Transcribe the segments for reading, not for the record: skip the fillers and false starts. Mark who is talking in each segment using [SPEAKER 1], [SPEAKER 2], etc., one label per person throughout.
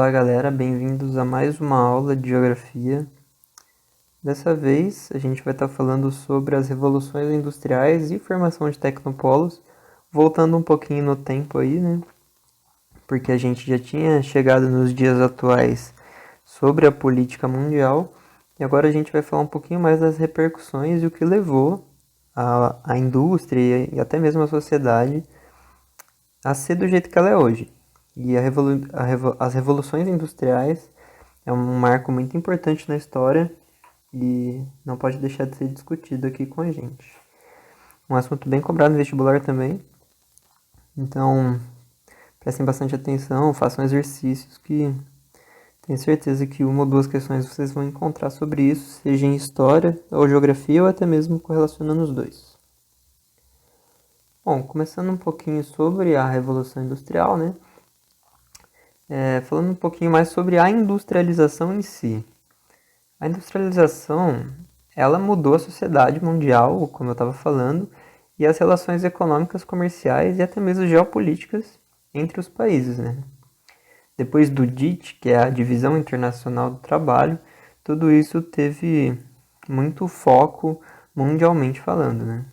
[SPEAKER 1] Olá galera, bem-vindos a mais uma aula de Geografia. Dessa vez a gente vai estar falando sobre as revoluções industriais e formação de tecnopolos, voltando um pouquinho no tempo aí, né? Porque a gente já tinha chegado nos dias atuais sobre a política mundial e agora a gente vai falar um pouquinho mais das repercussões e o que levou a indústria e até mesmo a sociedade a ser do jeito que ela é hoje. E as revoluções industriais é um marco muito importante na história e não pode deixar de ser discutido aqui com a gente. Um assunto bem cobrado no vestibular também, então prestem bastante atenção, façam exercícios que tenho certeza que uma ou duas questões vocês vão encontrar sobre isso, seja em história ou geografia ou até mesmo correlacionando os dois. Bom, começando um pouquinho sobre a Revolução Industrial, né? Falando um pouquinho mais sobre a industrialização em si. A industrialização, ela mudou a sociedade mundial, como eu estava falando, e as relações econômicas, comerciais e até mesmo geopolíticas entre os países, né? Depois do DIT, que é a Divisão Internacional do Trabalho, tudo isso teve muito foco mundialmente falando, né?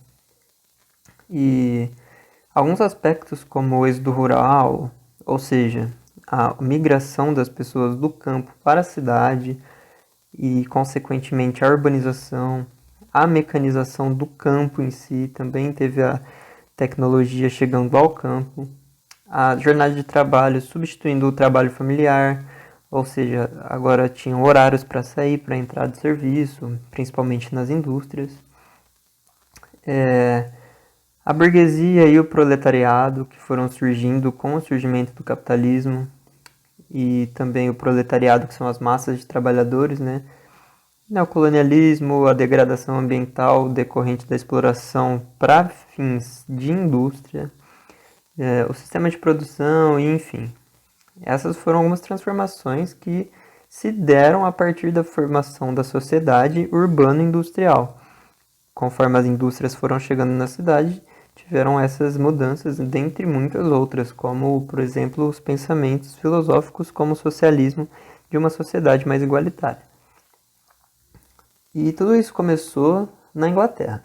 [SPEAKER 1] E alguns aspectos como o êxodo rural, ou seja, a migração das pessoas do campo para a cidade e, consequentemente, a urbanização, a mecanização do campo em si, também teve a tecnologia chegando ao campo, a jornada de trabalho substituindo o trabalho familiar, ou seja, agora tinham horários para sair, para entrar de serviço, principalmente nas indústrias. A burguesia e o proletariado que foram surgindo com o surgimento do capitalismo e também o proletariado, que são as massas de trabalhadores, né? Neocolonialismo, a degradação ambiental decorrente da exploração para fins de indústria, o sistema de produção, e enfim. Essas foram algumas transformações que se deram a partir da formação da sociedade urbano-industrial. Conforme as indústrias foram chegando na cidade, tiveram essas mudanças, dentre muitas outras, como, por exemplo, os pensamentos filosóficos como o socialismo de uma sociedade mais igualitária. E tudo isso começou na Inglaterra.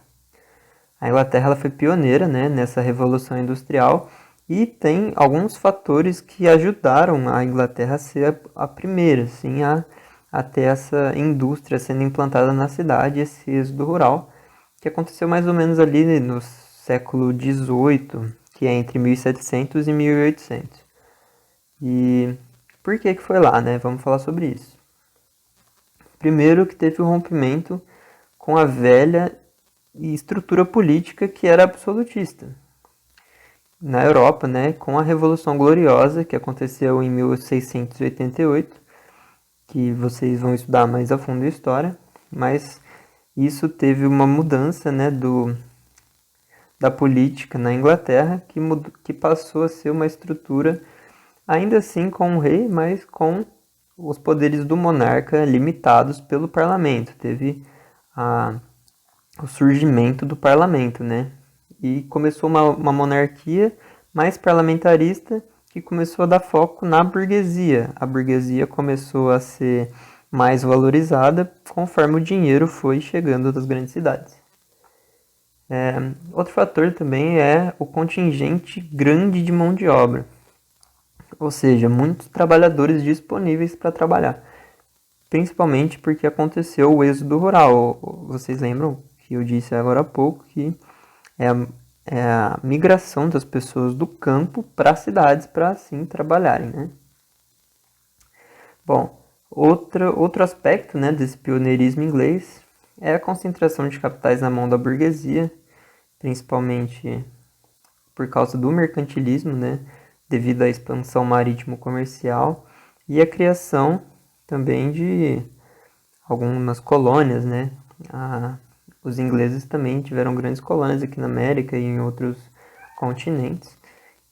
[SPEAKER 1] A Inglaterra ela foi pioneira, né, nessa revolução industrial e tem alguns fatores que ajudaram a Inglaterra a ser a primeira, assim, a ter essa indústria sendo implantada na cidade, esse êxodo rural, que aconteceu mais ou menos ali no século XVIII, que é entre 1700 e 1800. E por que foi lá, né? Vamos falar sobre isso. Primeiro que teve o rompimento com a velha estrutura política que era absolutista. Na Europa, né, com a Revolução Gloriosa, que aconteceu em 1688, que vocês vão estudar mais a fundo a história, mas isso teve uma mudança, né, da política na Inglaterra, que passou a ser uma estrutura, ainda assim com o rei, mas com os poderes do monarca limitados pelo parlamento. Teve o surgimento do parlamento, né? E começou uma monarquia mais parlamentarista que começou a dar foco na burguesia. A burguesia começou a ser mais valorizada conforme o dinheiro foi chegando das grandes cidades. Outro fator também é o contingente grande de mão de obra, ou seja, muitos trabalhadores disponíveis para trabalhar, principalmente porque aconteceu o êxodo rural. Vocês lembram que eu disse agora há pouco que é a migração das pessoas do campo para as cidades para assim trabalharem, né? Bom, outro aspecto, né, desse pioneirismo inglês é a concentração de capitais na mão da burguesia, principalmente por causa do mercantilismo, né, devido à expansão marítimo-comercial e a criação também de algumas colônias, né? Os ingleses também tiveram grandes colônias aqui na América e em outros continentes,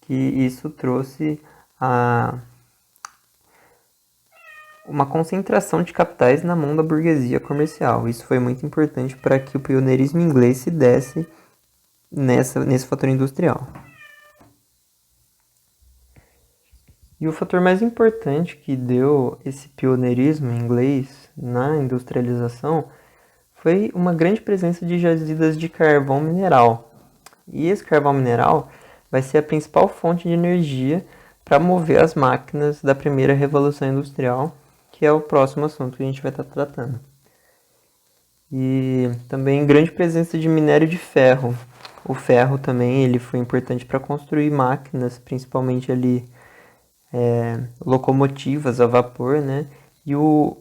[SPEAKER 1] que isso trouxe uma concentração de capitais na mão da burguesia comercial. Isso foi muito importante para que o pioneirismo inglês se desse nesse fator industrial. E o fator mais importante que deu esse pioneirismo inglês na industrialização foi uma grande presença de jazidas de carvão mineral. E esse carvão mineral vai ser a principal fonte de energia para mover as máquinas da primeira revolução industrial, que é o próximo assunto que a gente vai estar tratando. E também grande presença de minério de ferro. O ferro também ele foi importante para construir máquinas, principalmente ali locomotivas a vapor, né? E o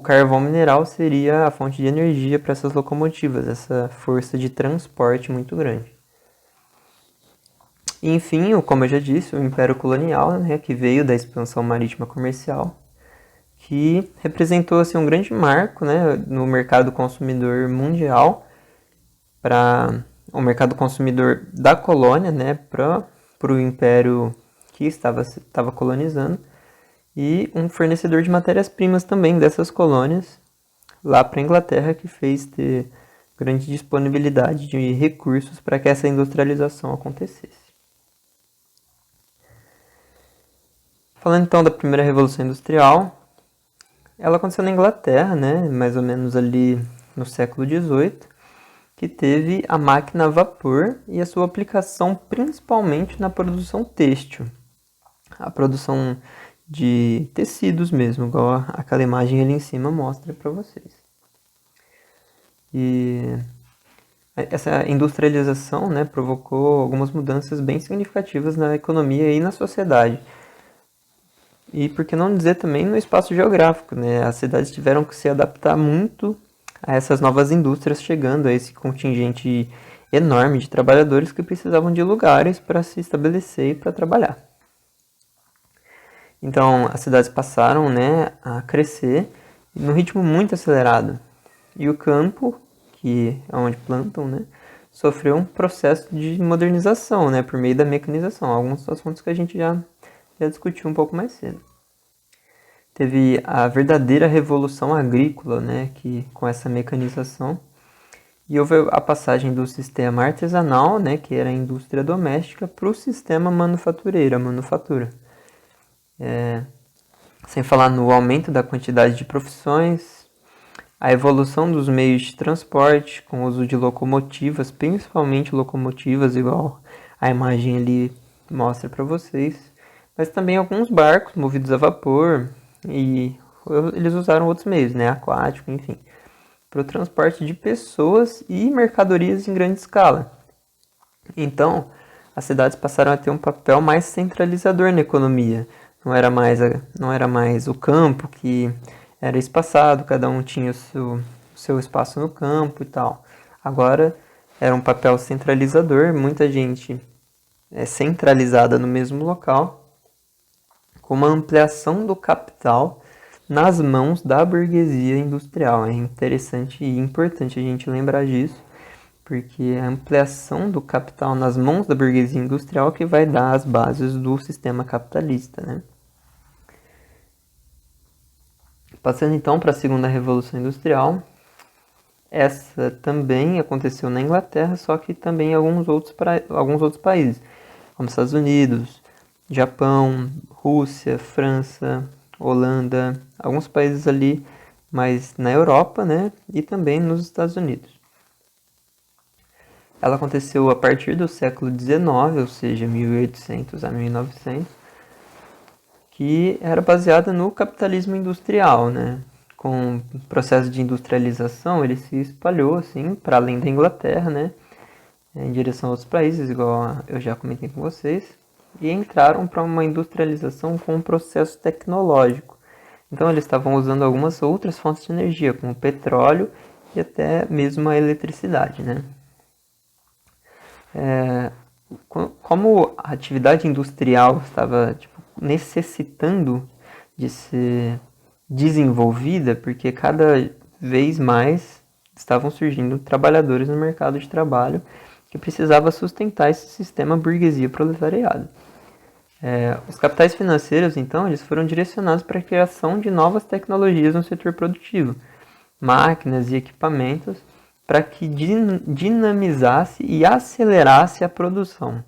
[SPEAKER 1] carvão mineral seria a fonte de energia para essas locomotivas, essa força de transporte muito grande. E, enfim, como eu já disse, o Império Colonial, né, que veio da expansão marítima comercial, que representou assim, um grande marco, né, no mercado consumidor mundial, para o mercado consumidor da colônia, né, para o Império que estava colonizando, e um fornecedor de matérias-primas também dessas colônias, lá para a Inglaterra, que fez ter grande disponibilidade de recursos para que essa industrialização acontecesse. Falando então da primeira Revolução Industrial, ela aconteceu na Inglaterra, né, mais ou menos ali no século XVIII, que teve a máquina a vapor e a sua aplicação principalmente na produção têxtil. A produção de tecidos mesmo, igual aquela imagem ali em cima mostra para vocês. E essa industrialização, né, provocou algumas mudanças bem significativas na economia e na sociedade. E por que não dizer também no espaço geográfico, né? As cidades tiveram que se adaptar muito a essas novas indústrias chegando, a esse contingente enorme de trabalhadores que precisavam de lugares para se estabelecer e para trabalhar. Então, as cidades passaram, né, a crescer num ritmo muito acelerado. E o campo, que é onde plantam, né, sofreu um processo de modernização, né, por meio da mecanização. Alguns assuntos que a gente já discutiu um pouco mais cedo. Teve a verdadeira revolução agrícola, né, que com essa mecanização. E houve a passagem do sistema artesanal, né, que era a indústria doméstica, para o sistema manufatureiro, a manufatura. Sem falar no aumento da quantidade de profissões, a evolução dos meios de transporte, com o uso de locomotivas, principalmente locomotivas, igual a imagem ali mostra para vocês, mas também alguns barcos movidos a vapor, e eles usaram outros meios, né, aquático, enfim, para o transporte de pessoas e mercadorias em grande escala. Então, as cidades passaram a ter um papel mais centralizador na economia. Não era mais o campo que era espaçado, cada um tinha o seu espaço no campo e tal. Agora era um papel centralizador, muita gente centralizada no mesmo local, com uma ampliação do capital nas mãos da burguesia industrial. É interessante e importante a gente lembrar disso, porque a ampliação do capital nas mãos da burguesia industrial que vai dar as bases do sistema capitalista, né? Passando então para a segunda Revolução Industrial, essa também aconteceu na Inglaterra, só que também em alguns outros países, como Estados Unidos, Japão, Rússia, França, Holanda, alguns países ali, mas na Europa, né, e também nos Estados Unidos. Ela aconteceu a partir do século XIX, ou seja, 1800 a 1900, que era baseada no capitalismo industrial, né? Com o processo de industrialização, ele se espalhou assim para além da Inglaterra, né? Em direção a outros países, igual eu já comentei com vocês, e entraram para uma industrialização com um processo tecnológico. Então eles estavam usando algumas outras fontes de energia, como o petróleo e até mesmo a eletricidade, né? Como a atividade industrial estava necessitando de ser desenvolvida, porque cada vez mais estavam surgindo trabalhadores no mercado de trabalho que precisava sustentar esse sistema burguesia-proletariado. Os capitais financeiros, então, eles foram direcionados para a criação de novas tecnologias no setor produtivo, máquinas e equipamentos, para que dinamizasse e acelerasse a produção.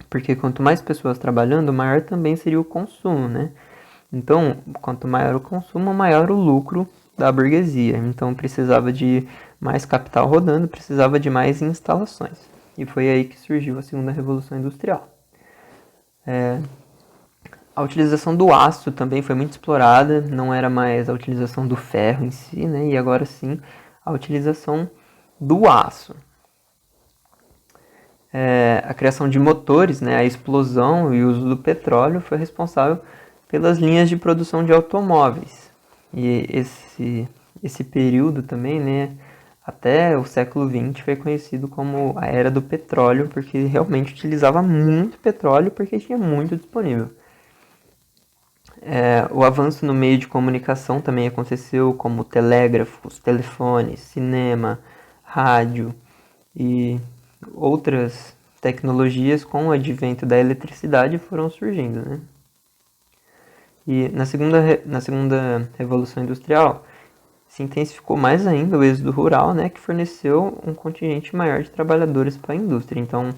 [SPEAKER 1] porque quanto mais pessoas trabalhando, maior também seria o consumo, né? Então, quanto maior o consumo, maior o lucro da burguesia. Então, precisava de mais capital rodando, precisava de mais instalações. E foi aí que surgiu a segunda revolução industrial. A utilização do aço também foi muito explorada, não era mais a utilização do ferro em si, né? E agora sim a utilização do aço. A criação de motores, né? A explosão e o uso do petróleo foi responsável pelas linhas de produção de automóveis. E esse período também, né? Até o século XX foi conhecido como a era do petróleo, porque realmente utilizava muito petróleo porque tinha muito disponível. O avanço no meio de comunicação também aconteceu, como telégrafos, telefones, cinema, rádio e outras tecnologias com o advento da eletricidade foram surgindo, né? E na segunda Revolução Industrial se intensificou mais ainda o êxodo rural, né, que forneceu um contingente maior de trabalhadores para a indústria. Então,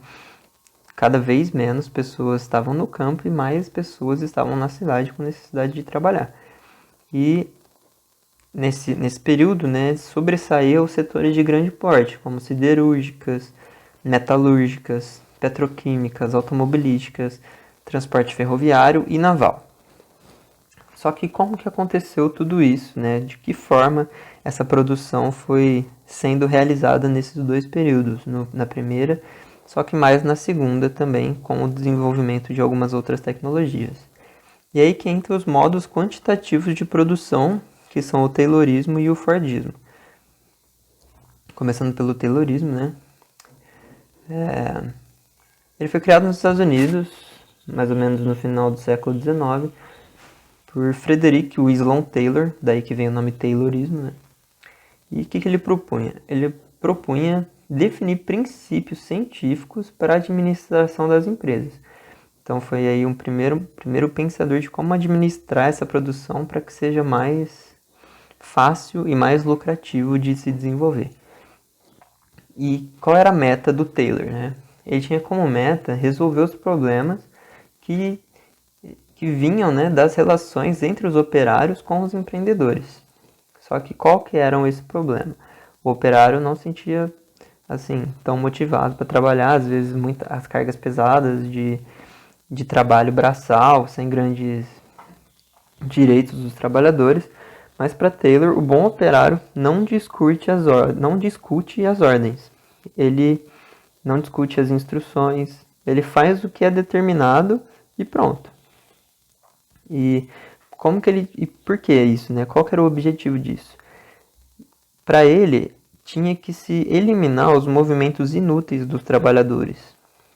[SPEAKER 1] cada vez menos pessoas estavam no campo e mais pessoas estavam na cidade com necessidade de trabalhar. E nesse período, né, sobressaía os setores de grande porte, como siderúrgicas, metalúrgicas, petroquímicas, automobilísticas, transporte ferroviário e naval. Só que como que aconteceu tudo isso, né? De que forma essa produção foi sendo realizada nesses dois períodos, na primeira, só que mais na segunda também, com o desenvolvimento de algumas outras tecnologias. E aí que entra os modos quantitativos de produção, que são o Taylorismo e o Fordismo. Começando pelo Taylorismo, né? Ele foi criado nos Estados Unidos, mais ou menos no final do século XIX, por Frederick Winslow Taylor, daí que vem o nome Taylorismo, né? E o que ele propunha? Ele propunha definir princípios científicos para a administração das empresas. Então foi aí um primeiro pensador de como administrar essa produção para que seja mais fácil e mais lucrativo de se desenvolver. E qual era a meta do Taylor, né? Ele tinha como meta resolver os problemas que vinham, né, das relações entre os operários com os empreendedores. Só que qual que era esse problema? O operário não se sentia assim tão motivado para trabalhar, às vezes as cargas pesadas de trabalho braçal, sem grandes direitos dos trabalhadores. Mas para Taylor, o bom operário não discute as ordens. Ele não discute as instruções, ele faz o que é determinado e pronto. E por que isso, né? Qual que era o objetivo disso? Para ele, tinha que se eliminar os movimentos inúteis dos trabalhadores,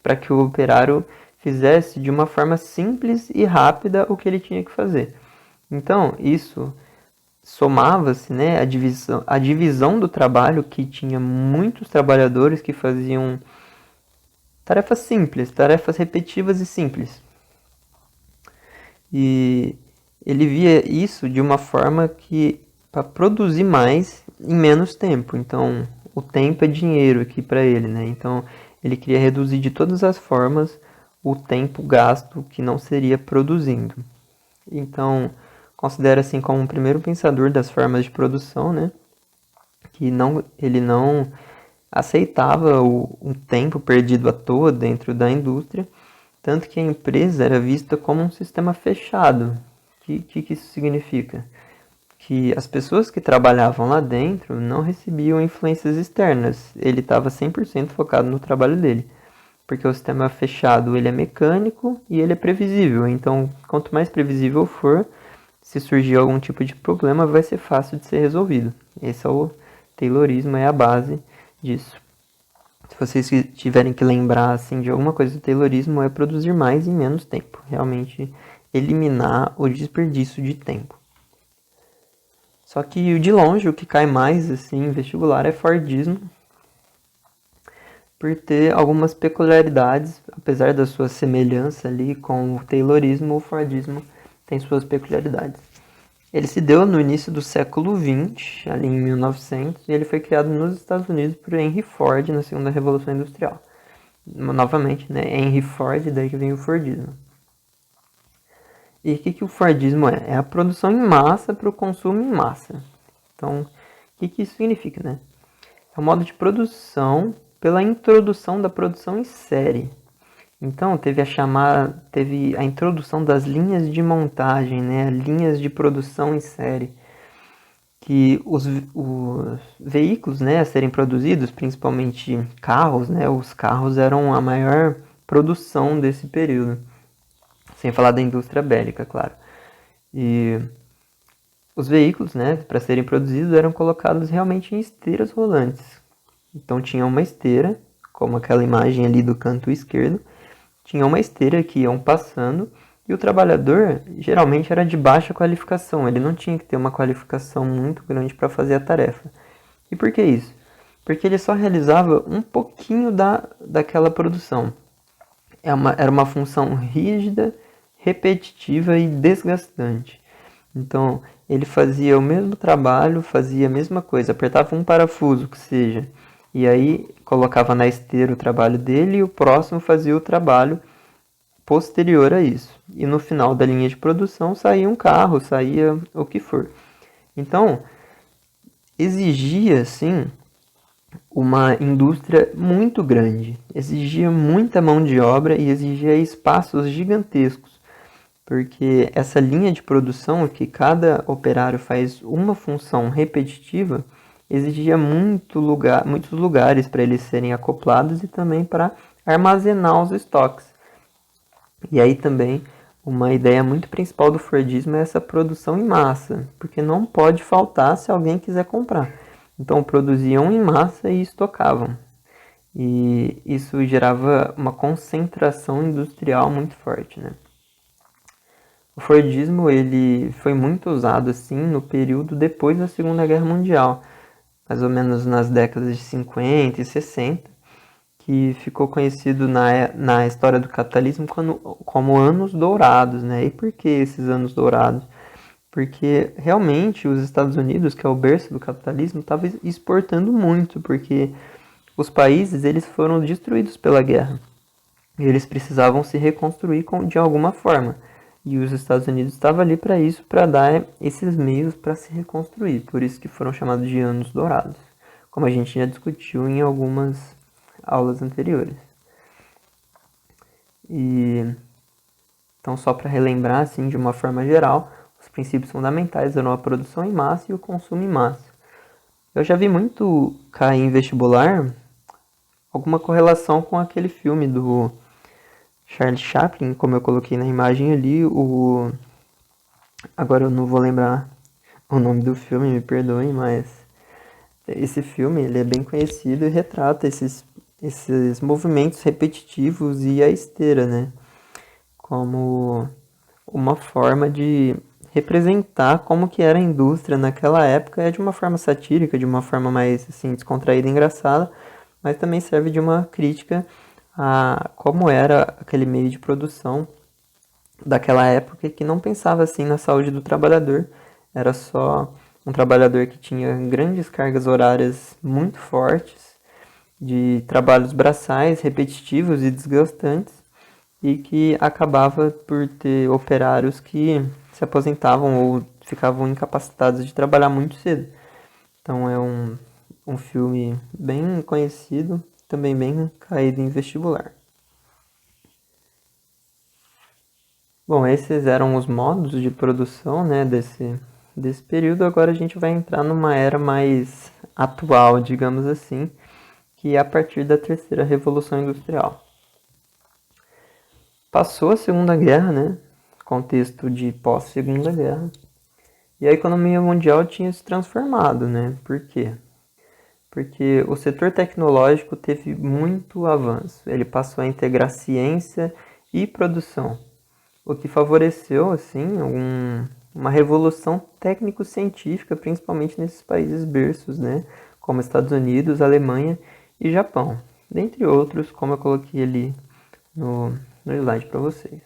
[SPEAKER 1] para que o operário fizesse de uma forma simples e rápida o que ele tinha que fazer. Então, isso somava-se, né, a divisão do trabalho, que tinha muitos trabalhadores que faziam tarefas simples, tarefas repetitivas e simples. E ele via isso de uma forma que para produzir mais em menos tempo. Então, o tempo é dinheiro aqui para ele, né? Então, ele queria reduzir de todas as formas o tempo gasto que não seria produzindo. Então, considera assim como o primeiro pensador das formas de produção, né? Que ele não aceitava o tempo perdido à toa dentro da indústria, tanto que a empresa era vista como um sistema fechado. O que isso significa? Que as pessoas que trabalhavam lá dentro não recebiam influências externas. Ele estava 100% focado no trabalho dele. Porque o sistema fechado ele é mecânico e ele é previsível. Então, quanto mais previsível for, se surgir algum tipo de problema, vai ser fácil de ser resolvido. Esse é o Taylorismo, é a base disso. Se vocês tiverem que lembrar assim, de alguma coisa do Taylorismo, é produzir mais em menos tempo. Realmente eliminar o desperdício de tempo. Só que de longe o que cai mais assim, em vestibular é Fordismo, por ter algumas peculiaridades, apesar da sua semelhança ali com o Taylorismo, o Fordismo tem suas peculiaridades. Ele se deu no início do século XX, ali em 1900, e ele foi criado nos Estados Unidos por Henry Ford na segunda Revolução Industrial. novamente, né, Henry Ford, daí que vem o Fordismo. E o que o Fordismo é? É a produção em massa para o consumo em massa. Então, o que isso significa, né? É o modo de produção pela introdução da produção em série. Então, teve a introdução das linhas de montagem, né? Linhas de produção em série. Que os veículos, né, a serem produzidos, principalmente carros, né? Os carros eram a maior produção desse período. Sem falar da indústria bélica, claro. E os veículos, né, para serem produzidos, eram colocados realmente em esteiras rolantes. Então tinha uma esteira, como aquela imagem ali do canto esquerdo, tinha uma esteira que iam passando, e o trabalhador geralmente era de baixa qualificação, ele não tinha que ter uma qualificação muito grande para fazer a tarefa. E por que isso? Porque ele só realizava um pouquinho daquela produção. Era uma função rígida, repetitiva e desgastante. Então, ele fazia o mesmo trabalho, fazia a mesma coisa, apertava um parafuso que seja, e aí colocava na esteira o trabalho dele e o próximo fazia o trabalho posterior a isso. E no final da linha de produção saía um carro, saía o que for. Então, exigia, sim, uma indústria muito grande, exigia muita mão de obra e exigia espaços gigantescos, porque essa linha de produção, que cada operário faz uma função repetitiva, exigia muitos lugares para eles serem acoplados e também para armazenar os estoques. E aí também uma ideia muito principal do Fordismo é essa produção em massa, porque não pode faltar se alguém quiser comprar. Então produziam em massa e estocavam. E isso gerava uma concentração industrial muito forte, né? O Fordismo ele foi muito usado assim no período depois da Segunda Guerra Mundial, mais ou menos nas décadas de 50 e 60, que ficou conhecido na história do capitalismo como anos dourados, né? E por que esses anos dourados? Porque realmente os Estados Unidos, que é o berço do capitalismo, estava exportando muito, porque os países eles foram destruídos pela guerra. E eles precisavam se reconstruir de alguma forma. E os Estados Unidos estavam ali para isso, para dar esses meios para se reconstruir. Por isso que foram chamados de anos dourados, como a gente já discutiu em algumas aulas anteriores. E então, só para relembrar assim, de uma forma geral, os princípios fundamentais eram a produção em massa e o consumo em massa. Eu já vi muito cair em vestibular alguma correlação com aquele filme do Charles Chaplin, como eu coloquei na imagem ali, agora eu não vou lembrar o nome do filme, me perdoem, mas esse filme ele é bem conhecido e retrata esses movimentos repetitivos e a esteira, né? Como uma forma de representar como que era a indústria naquela época, é de uma forma satírica, de uma forma mais assim descontraída e engraçada, mas também serve de uma crítica a como era aquele meio de produção daquela época que não pensava assim na saúde do trabalhador, era só um trabalhador que tinha grandes cargas horárias muito fortes, de trabalhos braçais, repetitivos e desgastantes, e que acabava por ter operários que se aposentavam ou ficavam incapacitados de trabalhar muito cedo. Então é um filme bem conhecido, também bem caído em vestibular. Bom, esses eram os modos de produção, né, desse período. Agora a gente vai entrar numa era mais atual, digamos assim, que é a partir da terceira Revolução Industrial. Passou a Segunda Guerra, né, contexto de pós-Segunda Guerra, e a economia mundial tinha se transformado, né? Por quê? Porque o setor tecnológico teve muito avanço. Ele passou a integrar ciência e produção, o que favoreceu assim uma revolução técnico-científica, principalmente nesses países berços, né, como Estados Unidos, Alemanha e Japão, dentre outros, como eu coloquei ali no slide para vocês.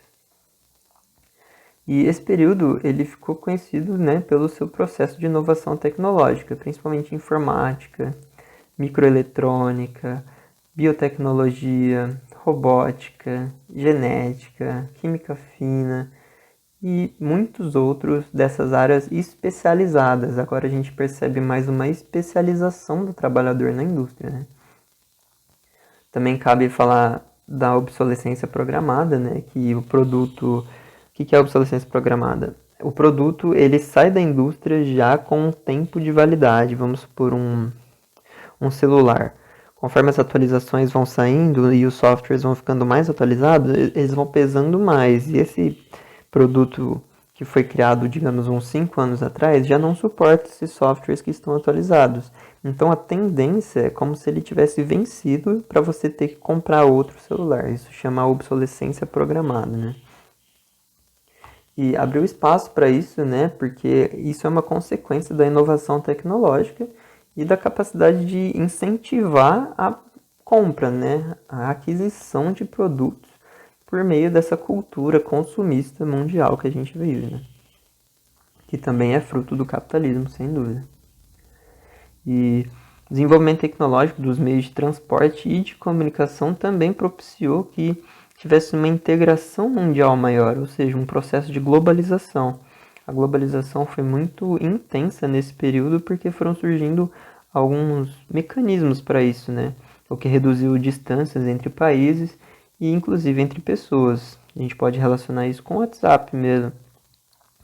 [SPEAKER 1] E esse período ele ficou conhecido, né, pelo seu processo de inovação tecnológica, principalmente informática, microeletrônica, biotecnologia, robótica, genética, química fina e muitos outros dessas áreas especializadas. Agora a gente percebe mais uma especialização do trabalhador na indústria, né? Também cabe falar da obsolescência programada, né? Que o produto... O que é a obsolescência programada? O produto ele sai da indústria já com um tempo de validade. Vamos supor um celular. Conforme as atualizações vão saindo e os softwares vão ficando mais atualizados, eles vão pesando mais. E esse produto que foi criado, digamos, uns 5 anos atrás, já não suporta esses softwares que estão atualizados. Então a tendência é como se ele tivesse vencido para você ter que comprar outro celular. Isso chama obsolescência programada, né? E abriu espaço para isso, né? Porque isso é uma consequência da inovação tecnológica e da capacidade de incentivar a compra, né? A aquisição de produtos por meio dessa cultura consumista mundial que a gente vive, né? Que também é fruto do capitalismo, sem dúvida. E o desenvolvimento tecnológico dos meios de transporte e de comunicação também propiciou que tivesse uma integração mundial maior, ou seja, um processo de globalização. A globalização foi muito intensa nesse período porque foram surgindo alguns mecanismos para isso, né? O que reduziu distâncias entre países e inclusive entre pessoas. A gente pode relacionar isso com o WhatsApp mesmo.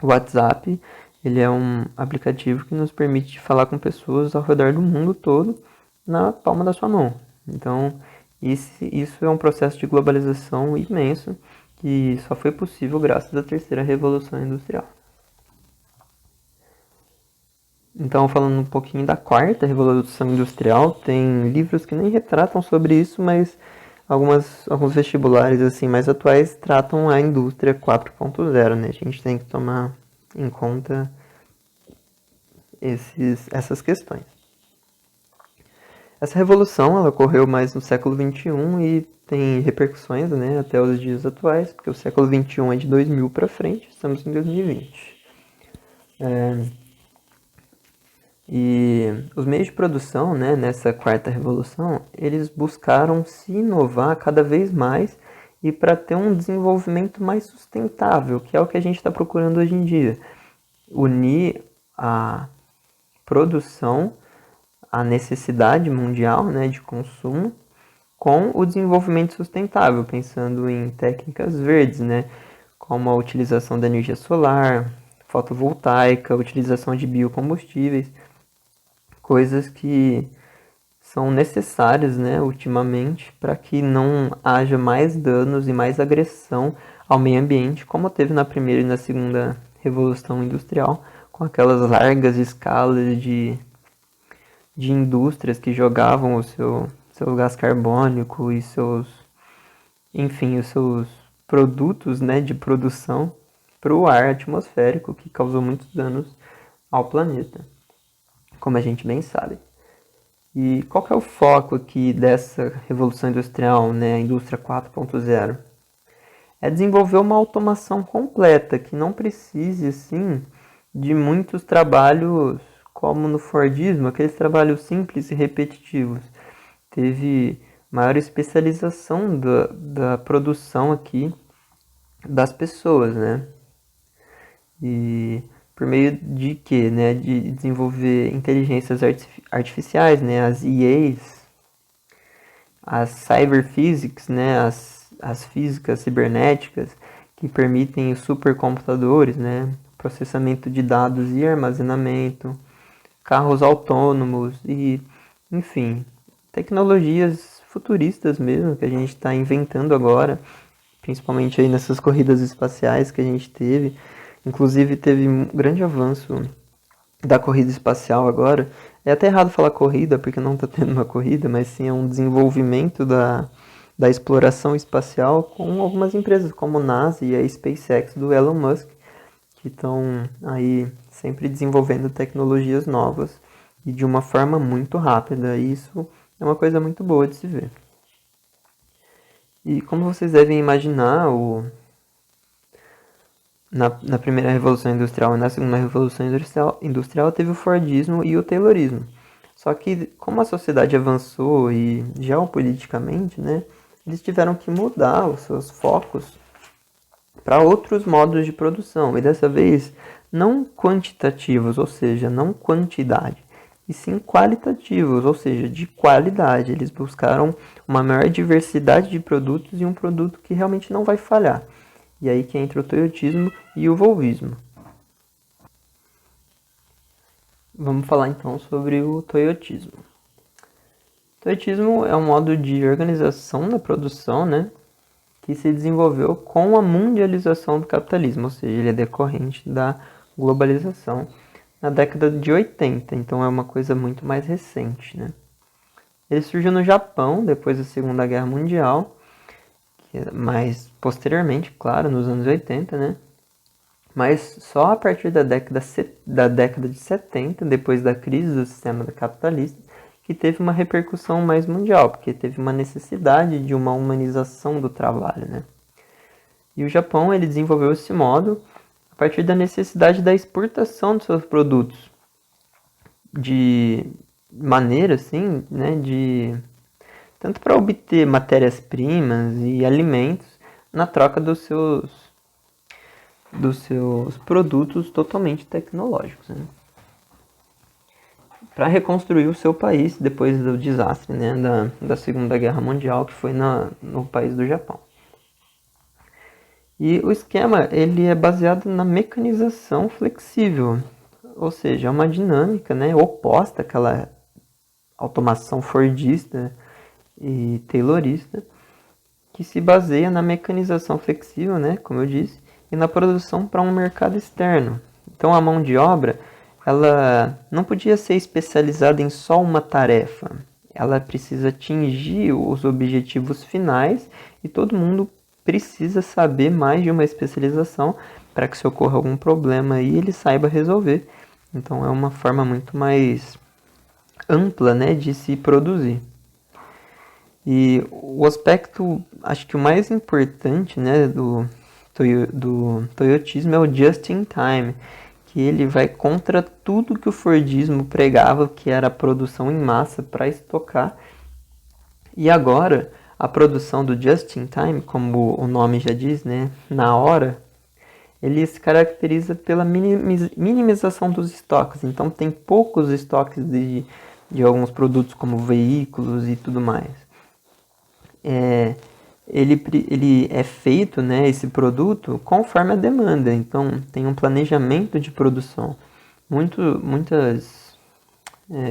[SPEAKER 1] O WhatsApp, ele é um aplicativo que nos permite falar com pessoas ao redor do mundo todo na palma da sua mão. Então, isso é um processo de globalização imenso que só foi possível graças à terceira revolução industrial. Então, falando um pouquinho da quarta revolução industrial, tem livros que nem retratam sobre isso, mas alguns vestibulares assim mais atuais tratam a indústria 4.0, né? A gente tem que tomar em conta essas questões. Essa revolução ela ocorreu mais no século XXI e tem repercussões, né, até os dias atuais, porque o século XXI é de 2000 para frente, estamos em 2020. E os meios de produção, né, nessa quarta revolução, eles buscaram se inovar cada vez mais e para ter um desenvolvimento mais sustentável, que é o que a gente está procurando hoje em dia. Unir a produção, a necessidade mundial, né, de consumo, com o desenvolvimento sustentável, pensando em técnicas verdes, né, como a utilização da energia solar, fotovoltaica, a utilização de biocombustíveis, coisas que são necessárias, né, ultimamente, para que não haja mais danos e mais agressão ao meio ambiente, como teve na primeira e na segunda revolução industrial, com aquelas largas escalas de indústrias que jogavam o seu gás carbônico e enfim, os seus produtos, né, de produção para o ar atmosférico, que causou muitos danos ao planeta, como a gente bem sabe. E qual que é o foco aqui dessa revolução industrial, né, a indústria 4.0? É desenvolver uma automação completa, que não precise, assim, de muitos trabalhos como no Fordismo, aqueles trabalhos simples e repetitivos. Teve maior especialização da produção aqui das pessoas, né? E por meio de quê? Né? De desenvolver inteligências artificiais, né? As EAs, as cyberphysics, né? As físicas cibernéticas, que permitem os supercomputadores, né? Processamento de dados e armazenamento, carros autônomos e, enfim, tecnologias futuristas mesmo que a gente está inventando agora, principalmente aí nessas corridas espaciais que a gente teve. Inclusive teve um grande avanço da corrida espacial agora. É até errado falar corrida, porque não está tendo uma corrida, mas sim é um desenvolvimento da exploração espacial com algumas empresas como a NASA e a SpaceX do Elon Musk, que estão aí sempre desenvolvendo tecnologias novas e de uma forma muito rápida. E isso é uma coisa muito boa de se ver. E como vocês devem imaginar, na primeira Revolução Industrial e na segunda Revolução Industrial teve o Fordismo e o Taylorismo. Só que como a sociedade avançou e geopoliticamente, né, eles tiveram que mudar os seus focos para outros modos de produção, e dessa vez não quantitativos, ou seja, não quantidade, e sim qualitativos, ou seja, de qualidade. Eles buscaram uma maior diversidade de produtos e um produto que realmente não vai falhar. E aí que entra o toyotismo e o volvismo. Vamos falar então sobre o toyotismo. O toyotismo é um modo de organização da produção, né, que se desenvolveu com a mundialização do capitalismo, ou seja, ele é decorrente da globalização na década de 80, então é uma coisa muito mais recente, né? Ele surgiu no Japão depois da Segunda Guerra Mundial, mais posteriormente, claro, nos anos 80, né? Mas só a partir da década de 70, depois da crise do sistema capitalista, que teve uma repercussão mais mundial, porque teve uma necessidade de uma humanização do trabalho, né? E o Japão, ele desenvolveu esse modo a partir da necessidade da exportação de seus produtos de maneira assim, né, de tanto para obter matérias-primas e alimentos na troca dos seus produtos totalmente tecnológicos, né? Para reconstruir o seu país depois do desastre, né, da Segunda Guerra Mundial, que foi no país do Japão. E o esquema ele é baseado na mecanização flexível, ou seja, é uma dinâmica, né, oposta àquela automação fordista e taylorista, que se baseia na mecanização flexível, né, como eu disse, e na produção para um mercado externo. Então a mão de obra ela não podia ser especializada em só uma tarefa. Ela precisa atingir os objetivos finais e todo mundo precisa saber mais de uma especialização para que se ocorra algum problema aí ele saiba resolver. Então é uma forma muito mais ampla, né, de se produzir. E o aspecto, acho que o mais importante, né, do toyotismo é o just in time, que ele vai contra tudo que o fordismo pregava, que era a produção em massa para estocar. E agora, a produção do just in time, como o nome já diz, né, na hora, ele se caracteriza pela minimização dos estoques. Então tem poucos estoques de alguns produtos como veículos e tudo mais. Ele é feito, né, esse produto conforme a demanda. Então tem um planejamento de produção. Muitas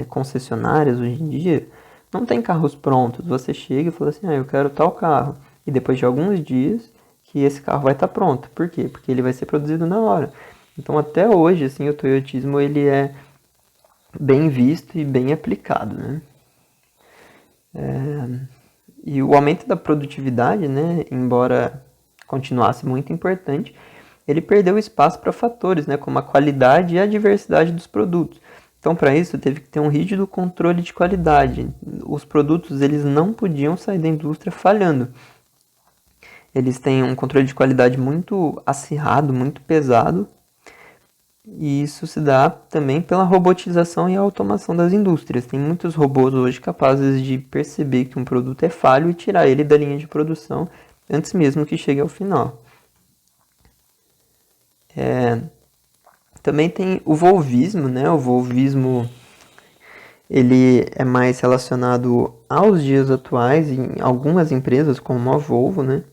[SPEAKER 1] concessionárias hoje em dia não tem carros prontos. Você chega e fala assim, eu quero tal carro. E depois de alguns dias que esse carro vai estar pronto. Por quê? Porque ele vai ser produzido na hora. Então até hoje assim, o toyotismo ele é bem visto e bem aplicado, né? E o aumento da produtividade, né, embora continuasse muito importante, ele perdeu espaço para fatores, né, como a qualidade e a diversidade dos produtos. Então, para isso, teve que ter um rígido controle de qualidade. Os produtos eles não podiam sair da indústria falhando. Eles têm um controle de qualidade muito acirrado, muito pesado, e isso se dá também pela robotização e automação das indústrias. Tem muitos robôs hoje capazes de perceber que um produto é falho e tirar ele da linha de produção antes mesmo que chegue ao final. Também tem o volvismo, né? O volvismo ele é mais relacionado aos dias atuais em algumas empresas como a Volvo, né?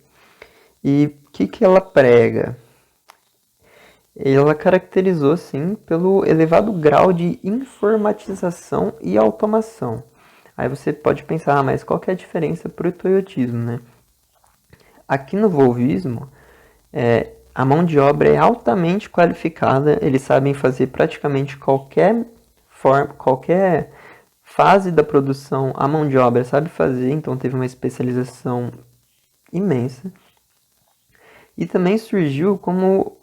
[SPEAKER 1] E o que ela prega? Ela caracterizou, sim, pelo elevado grau de informatização e automação. Aí você pode pensar, mas qual que é a diferença para o toyotismo, né? Aqui no volvismo, a mão de obra é altamente qualificada, eles sabem fazer praticamente qualquer fase da produção, a mão de obra sabe fazer, então teve uma especialização imensa. E também surgiu como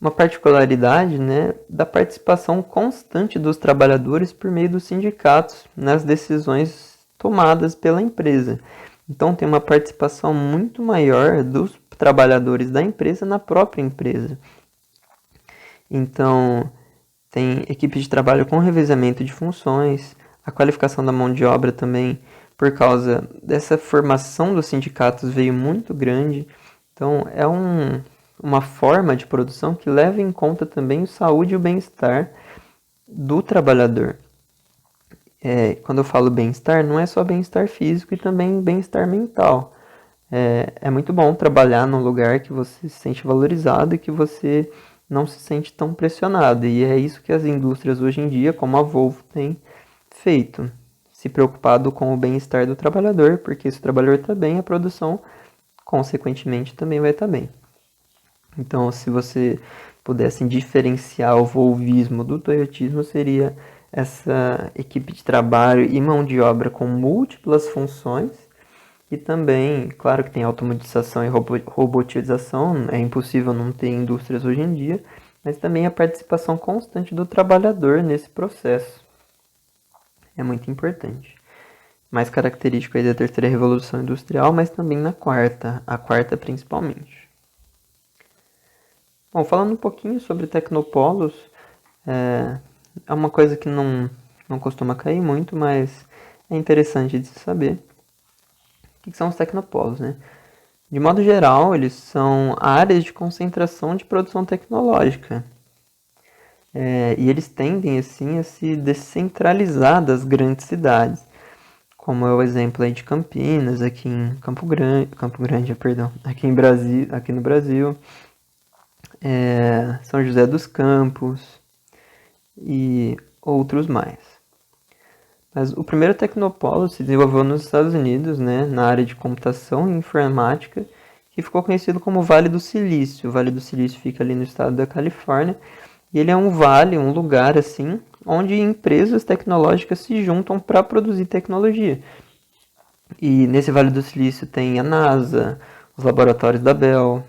[SPEAKER 1] uma particularidade, né, da participação constante dos trabalhadores por meio dos sindicatos nas decisões tomadas pela empresa. Então tem uma participação muito maior dos trabalhadores da empresa na própria empresa. Então tem equipes de trabalho com revezamento de funções, a qualificação da mão de obra também por causa dessa formação dos sindicatos veio muito grande. Então, é uma forma de produção que leva em conta também a saúde e o bem-estar do trabalhador. Quando eu falo bem-estar, não é só bem-estar físico e também bem-estar mental. É muito bom trabalhar num lugar que você se sente valorizado e que você não se sente tão pressionado. E é isso que as indústrias hoje em dia, como a Volvo, tem feito. Se preocupado com o bem-estar do trabalhador, porque se o trabalhador está bem, a produção, consequentemente, também vai estar bem. Então, se você pudesse diferenciar o volvismo do toyotismo, seria essa equipe de trabalho e mão de obra com múltiplas funções e também, claro que tem automatização e robotização, é impossível não ter indústrias hoje em dia, mas também a participação constante do trabalhador nesse processo. É muito importante. Mais característico aí da terceira revolução industrial, mas também na quarta, a quarta principalmente. Bom, falando um pouquinho sobre tecnopolos, é uma coisa que não costuma cair muito, mas é interessante de se saber. O que são os tecnopolos, né? De modo geral, eles são áreas de concentração de produção tecnológica. E eles tendem, assim, a se descentralizar das grandes cidades, como é o exemplo aí de Campinas, aqui em Campo Grande, perdão, aqui no Brasil, São José dos Campos e outros mais. Mas o primeiro tecnopolo se desenvolveu nos Estados Unidos, né, na área de computação e informática, que ficou conhecido como Vale do Silício. O Vale do Silício fica ali no estado da Califórnia, e ele é um vale, um lugar assim, onde empresas tecnológicas se juntam para produzir tecnologia. E nesse Vale do Silício tem a NASA, os laboratórios da Bell,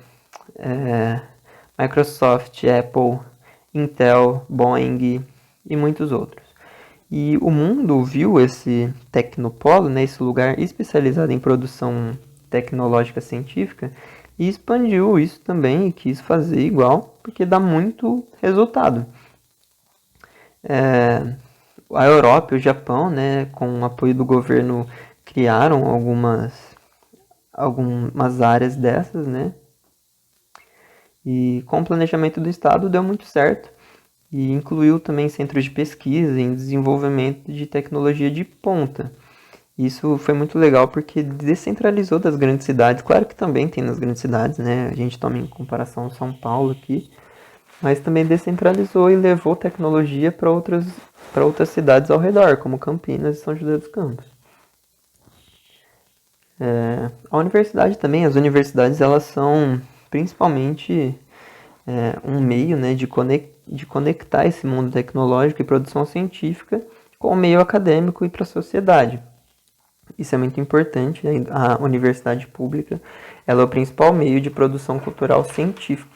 [SPEAKER 1] Microsoft, Apple, Intel, Boeing e muitos outros. E o mundo viu esse tecnopolo, né, esse lugar especializado em produção tecnológica científica, e expandiu isso também e quis fazer igual, porque dá muito resultado. A Europa e o Japão, né, com o apoio do governo, criaram algumas áreas dessas, né, e com o planejamento do Estado deu muito certo. E incluiu também centros de pesquisa em desenvolvimento de tecnologia de ponta. Isso foi muito legal porque descentralizou das grandes cidades. Claro que também tem nas grandes cidades, né? A gente toma em comparação São Paulo aqui, mas também descentralizou e levou tecnologia para outras cidades ao redor, como Campinas e São José dos Campos. A universidade também, as universidades elas são principalmente um meio, né, de conectar esse mundo tecnológico e produção científica com o meio acadêmico e para a sociedade. Isso é muito importante. A universidade pública ela é o principal meio de produção cultural científica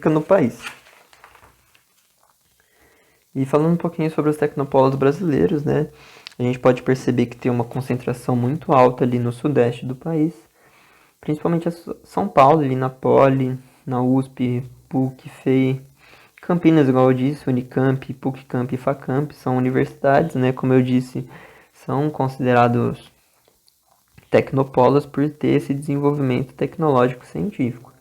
[SPEAKER 1] no país. E falando um pouquinho sobre os tecnopolos brasileiros, né, a gente pode perceber que tem uma concentração muito alta ali no sudeste do país, principalmente São Paulo, ali na Poli, na USP, PUC, FEI, Campinas, igual eu disse, Unicamp, PUC-Camp e FACamp são universidades, né? Como eu disse, são considerados tecnopolos por ter esse desenvolvimento tecnológico científico.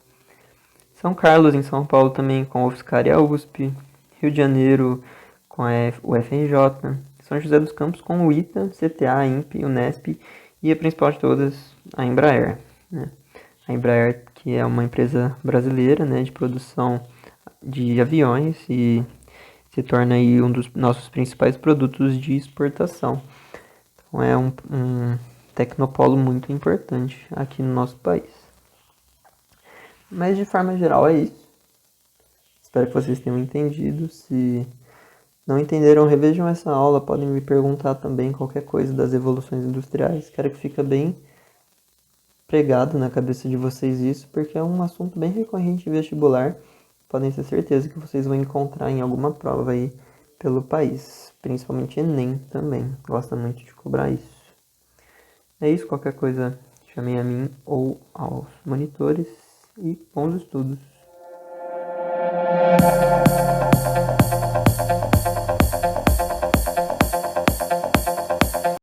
[SPEAKER 1] São Carlos, em São Paulo, também com a UFSCar e a USP, Rio de Janeiro com a UFRJ, São José dos Campos com o ITA, CTA, INPE, Unesp e a principal de todas, a Embraer, né? A Embraer, que é uma empresa brasileira, né, de produção de aviões e se torna aí um dos nossos principais produtos de exportação. Então é um tecnopolo muito importante aqui no nosso país. Mas de forma geral é isso. Espero que vocês tenham entendido. Se não entenderam, revejam essa aula. Podem me perguntar também qualquer coisa das evoluções industriais. Quero que fique bem pregado na cabeça de vocês isso, porque é um assunto bem recorrente em vestibular. Podem ter certeza que vocês vão encontrar em alguma prova aí pelo país. Principalmente Enem também. Gosta muito de cobrar isso. É isso, qualquer coisa chamem a mim ou aos monitores e bons estudos.